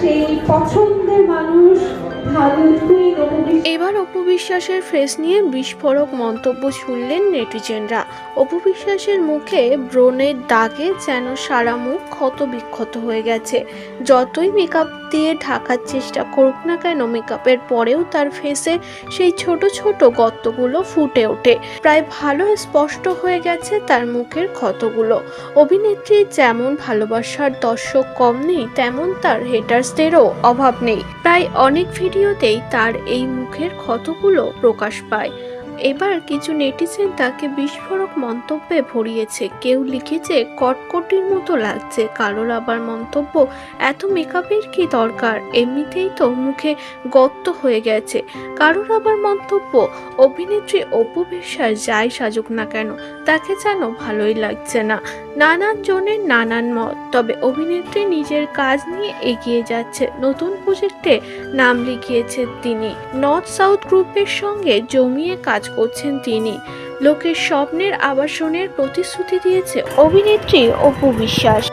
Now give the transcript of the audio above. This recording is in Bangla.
সেই পছন্দের মানুষ ভালো কুইন এবার অপু বিশ্বাসের ফেস নিয়ে বিস্ফোরক মন্তব্য শুনলেন নেটিজেনরা। অপু বিশ্বাসের মুখে ব্রণের দাগে যেন সারা মুখ ক্ষত বিক্ষত হয়ে গেছে। যতই মেকআপ দিয়ে ঢাকার চেষ্টা করুক না কেন, মেকআপের পরেও তার ফেসে সেই ছোট ছোট গর্তগুলো ফুটে ওঠে। প্রায় ভালো স্পষ্ট হয়ে গেছে তার মুখের ক্ষতগুলো। অভিনেত্রীর যেমন ভালোবাসার দর্শক কম নেই, তেমন তার হেটার্সদেরও অভাব নেই। প্রায় অনেক ভিডিওতেই তার এই মুখের ক্ষতগুলো প্রকাশ পায়। এবার কিছু নেটিজেন তাকে বিস্ফোরক মন্তব্যে ভরিয়েছে। কেউ লিখেছে কটকটির মতো লাগছে, কারোর আবার মন্তব্য এত মেকআপের কি দরকার, এমনিতেই তো মুখে গর্ত হয়ে গেছে। কারোর আবার মন্তব্য অভিনেত্রী অপু বিশ্বাস যাই সাজুক না কেন তাকে যেন ভালোই লাগছে না। নানান জনের নানান মত, তবে অভিনেত্রী নিজের কাজ নিয়ে এগিয়ে যাচ্ছে। নতুন প্রজেক্টে নাম লিখিয়েছেন তিনি। নর্থ সাউথ গ্রুপের সঙ্গে জমিয়ে কাজ করছেন তিনি। লোকের স্বপ্নের আবাসনের প্রতিশ্রুতি দিয়েছে অভিনেত্রী অপু বিশ্বাস।